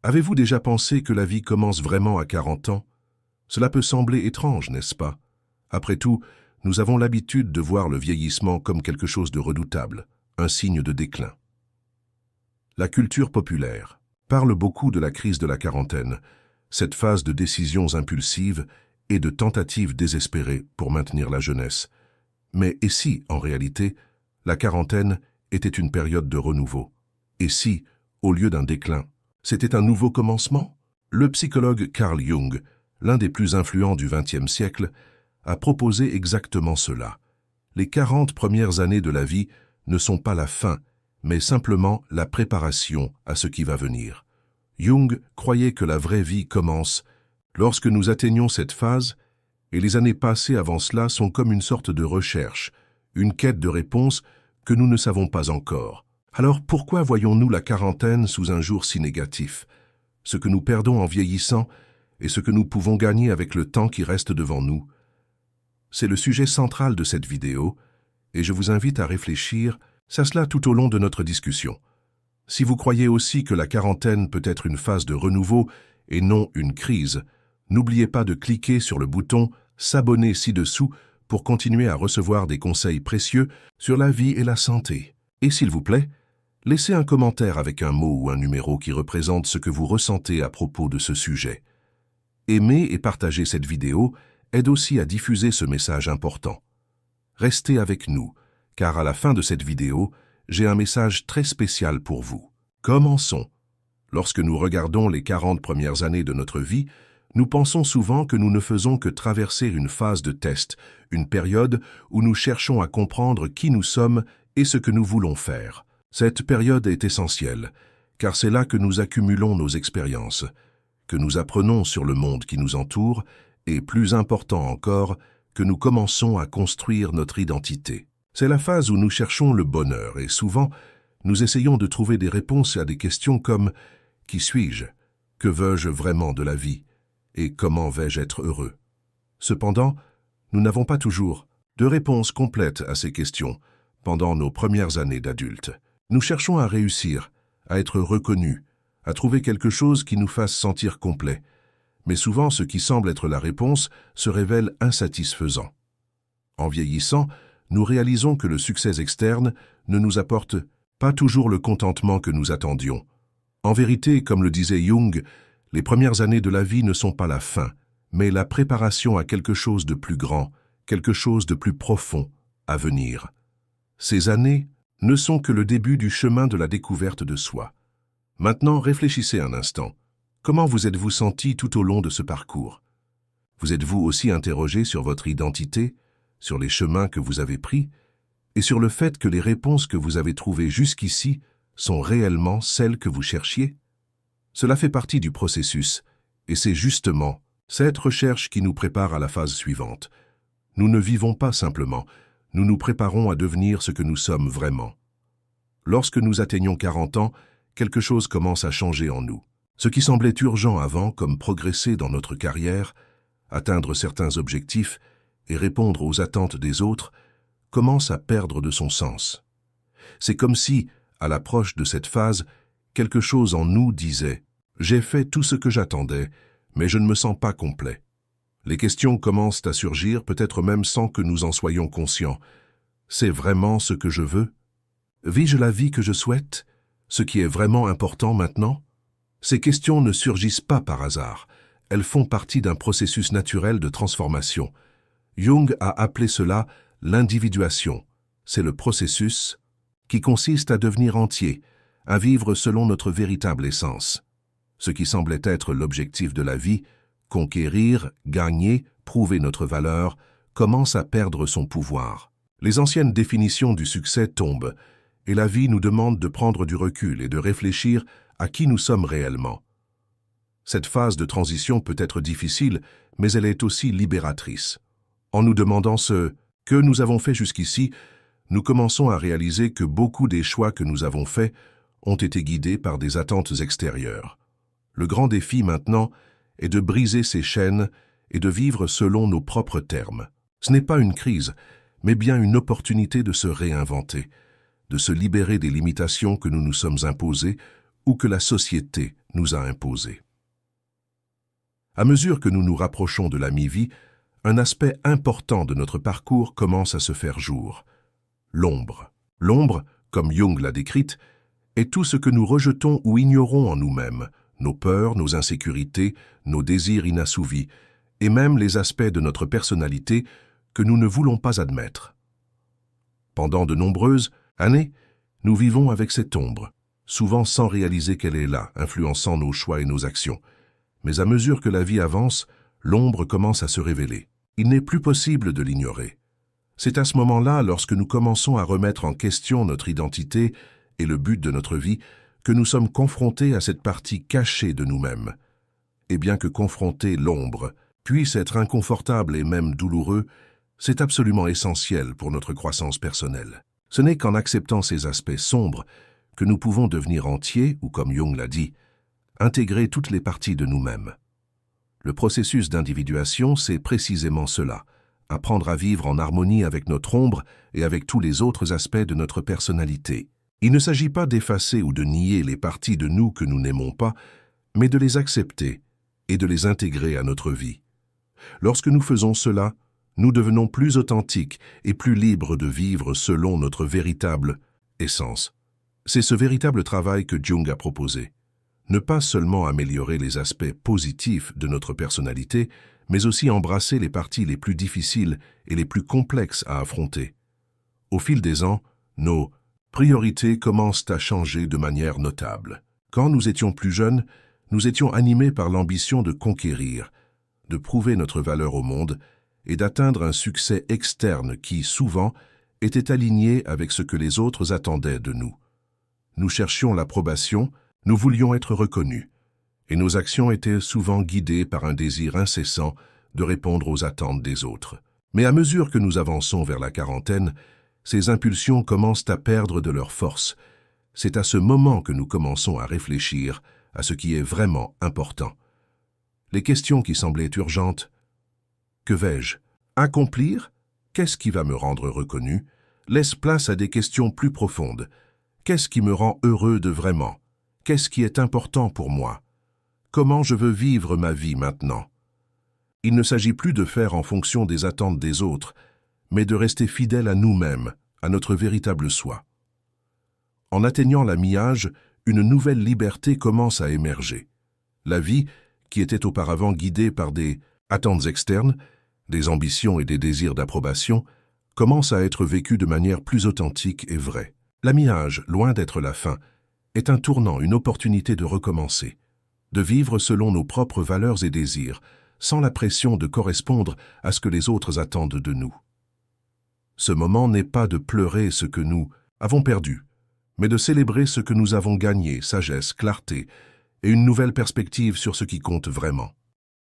Avez-vous déjà pensé que la vie commence vraiment à 40 ans? Cela peut sembler étrange, n'est-ce pas? Après tout, nous avons l'habitude de voir le vieillissement comme quelque chose de redoutable, un signe de déclin. La culture populaire parle beaucoup de la crise de la quarantaine, cette phase de décisions impulsives et de tentatives désespérées pour maintenir la jeunesse. Mais et si, en réalité, la quarantaine était une période de renouveau? Et si, au lieu d'un déclin, c'était un nouveau commencement? Le psychologue Carl Jung, l'un des plus influents du XXe siècle, a proposé exactement cela. Les 40 premières années de la vie ne sont pas la fin, mais simplement la préparation à ce qui va venir. Jung croyait que la vraie vie commence lorsque nous atteignons cette phase, et les années passées avant cela sont comme une sorte de recherche, une quête de réponses que nous ne savons pas encore. Alors pourquoi voyons-nous la quarantaine sous un jour si négatif? Ce que nous perdons en vieillissant et ce que nous pouvons gagner avec le temps qui reste devant nous? C'est le sujet central de cette vidéo, et je vous invite à réfléchir à cela tout au long de notre discussion. Si vous croyez aussi que la quarantaine peut être une phase de renouveau et non une crise, n'oubliez pas de cliquer sur le bouton « S'abonner » ci-dessous pour continuer à recevoir des conseils précieux sur la vie et la santé. Et s'il vous plaît, laissez un commentaire avec un mot ou un numéro qui représente ce que vous ressentez à propos de ce sujet. Aimer et partager cette vidéo aide aussi à diffuser ce message important. Restez avec nous, car à la fin de cette vidéo, j'ai un message très spécial pour vous. Commençons. Lorsque nous regardons les 40 premières années de notre vie, nous pensons souvent que nous ne faisons que traverser une phase de test, une période où nous cherchons à comprendre qui nous sommes et ce que nous voulons faire. Cette période est essentielle, car c'est là que nous accumulons nos expériences, que nous apprenons sur le monde qui nous entoure, et plus important encore, que nous commençons à construire notre identité. C'est la phase où nous cherchons le bonheur et souvent, nous essayons de trouver des réponses à des questions comme « Qui suis-je? Que veux-je vraiment de la vie? Et comment vais-je être heureux ?» Cependant, nous n'avons pas toujours de réponse complète à ces questions pendant nos premières années d'adultes. Nous cherchons à réussir, à être reconnus, à trouver quelque chose qui nous fasse sentir complets. Mais souvent, ce qui semble être la réponse se révèle insatisfaisant. En vieillissant, nous réalisons que le succès externe ne nous apporte pas toujours le contentement que nous attendions. En vérité, comme le disait Jung, les premières années de la vie ne sont pas la fin, mais la préparation à quelque chose de plus grand, quelque chose de plus profond à venir. Ces années ne sont que le début du chemin de la découverte de soi. Maintenant, réfléchissez un instant. Comment vous êtes-vous senti tout au long de ce parcours? Vous êtes-vous aussi interrogé sur votre identité, sur les chemins que vous avez pris, et sur le fait que les réponses que vous avez trouvées jusqu'ici sont réellement celles que vous cherchiez? Cela fait partie du processus, et c'est justement cette recherche qui nous prépare à la phase suivante. Nous ne vivons pas simplement, nous nous préparons à devenir ce que nous sommes vraiment. Lorsque nous atteignons 40 ans, quelque chose commence à changer en nous. Ce qui semblait urgent avant, comme progresser dans notre carrière, atteindre certains objectifs et répondre aux attentes des autres, commence à perdre de son sens. C'est comme si, à l'approche de cette phase, quelque chose en nous disait « J'ai fait tout ce que j'attendais, mais je ne me sens pas complet ». Les questions commencent à surgir, peut-être même sans que nous en soyons conscients. C'est vraiment ce que je veux? Vis-je la vie que je souhaite? Ce qui est vraiment important maintenant? Ces questions ne surgissent pas par hasard. Elles font partie d'un processus naturel de transformation. Jung a appelé cela l'individuation. C'est le processus qui consiste à devenir entier, à vivre selon notre véritable essence. Ce qui semblait être l'objectif de la vie, conquérir, gagner, prouver notre valeur, commence à perdre son pouvoir. Les anciennes définitions du succès tombent, et la vie nous demande de prendre du recul et de réfléchir à qui nous sommes réellement. Cette phase de transition peut être difficile, mais elle est aussi libératrice. En nous demandant ce que nous avons fait jusqu'ici, nous commençons à réaliser que beaucoup des choix que nous avons faits ont été guidés par des attentes extérieures. Le grand défi maintenant est de briser ces chaînes et de vivre selon nos propres termes. Ce n'est pas une crise, mais bien une opportunité de se réinventer, de se libérer des limitations que nous nous sommes imposées ou que la société nous a imposés. À mesure que nous nous rapprochons de la mi-vie, un aspect important de notre parcours commence à se faire jour. L'ombre. L'ombre, comme Jung l'a décrite, est tout ce que nous rejetons ou ignorons en nous-mêmes, nos peurs, nos insécurités, nos désirs inassouvis, et même les aspects de notre personnalité que nous ne voulons pas admettre. Pendant de nombreuses années, nous vivons avec cette ombre, souvent sans réaliser qu'elle est là, influençant nos choix et nos actions. Mais à mesure que la vie avance, l'ombre commence à se révéler. Il n'est plus possible de l'ignorer. C'est à ce moment-là, lorsque nous commençons à remettre en question notre identité et le but de notre vie, que nous sommes confrontés à cette partie cachée de nous-mêmes. Et bien que confronter l'ombre puisse être inconfortable et même douloureux, c'est absolument essentiel pour notre croissance personnelle. Ce n'est qu'en acceptant ces aspects sombres que nous pouvons devenir entiers, ou comme Jung l'a dit, intégrer toutes les parties de nous-mêmes. Le processus d'individuation, c'est précisément cela, apprendre à vivre en harmonie avec notre ombre et avec tous les autres aspects de notre personnalité. Il ne s'agit pas d'effacer ou de nier les parties de nous que nous n'aimons pas, mais de les accepter et de les intégrer à notre vie. Lorsque nous faisons cela, nous devenons plus authentiques et plus libres de vivre selon notre véritable essence. C'est ce véritable travail que Jung a proposé. Ne pas seulement améliorer les aspects positifs de notre personnalité, mais aussi embrasser les parties les plus difficiles et les plus complexes à affronter. Au fil des ans, nos priorités commencent à changer de manière notable. Quand nous étions plus jeunes, nous étions animés par l'ambition de conquérir, de prouver notre valeur au monde et d'atteindre un succès externe qui, souvent, était aligné avec ce que les autres attendaient de nous. Nous cherchions l'approbation, nous voulions être reconnus, et nos actions étaient souvent guidées par un désir incessant de répondre aux attentes des autres. Mais à mesure que nous avançons vers la quarantaine, ces impulsions commencent à perdre de leur force. C'est à ce moment que nous commençons à réfléchir à ce qui est vraiment important. Les questions qui semblaient urgentes. Que vais-je accomplir? Qu'est-ce qui va me rendre reconnu? Laisse place à des questions plus profondes. Qu'est-ce qui me rend heureux de vraiment? Qu'est-ce qui est important pour moi? Comment je veux vivre ma vie maintenant? Il ne s'agit plus de faire en fonction des attentes des autres, mais de rester fidèle à nous-mêmes, à notre véritable soi. En atteignant la mi-âge, une nouvelle liberté commence à émerger. La vie, qui était auparavant guidée par des attentes externes, des ambitions et des désirs d'approbation, commence à être vécue de manière plus authentique et vraie. La mi-âge, loin d'être la fin, est un tournant, une opportunité de recommencer, de vivre selon nos propres valeurs et désirs, sans la pression de correspondre à ce que les autres attendent de nous. Ce moment n'est pas de pleurer ce que nous avons perdu, mais de célébrer ce que nous avons gagné, sagesse, clarté et une nouvelle perspective sur ce qui compte vraiment.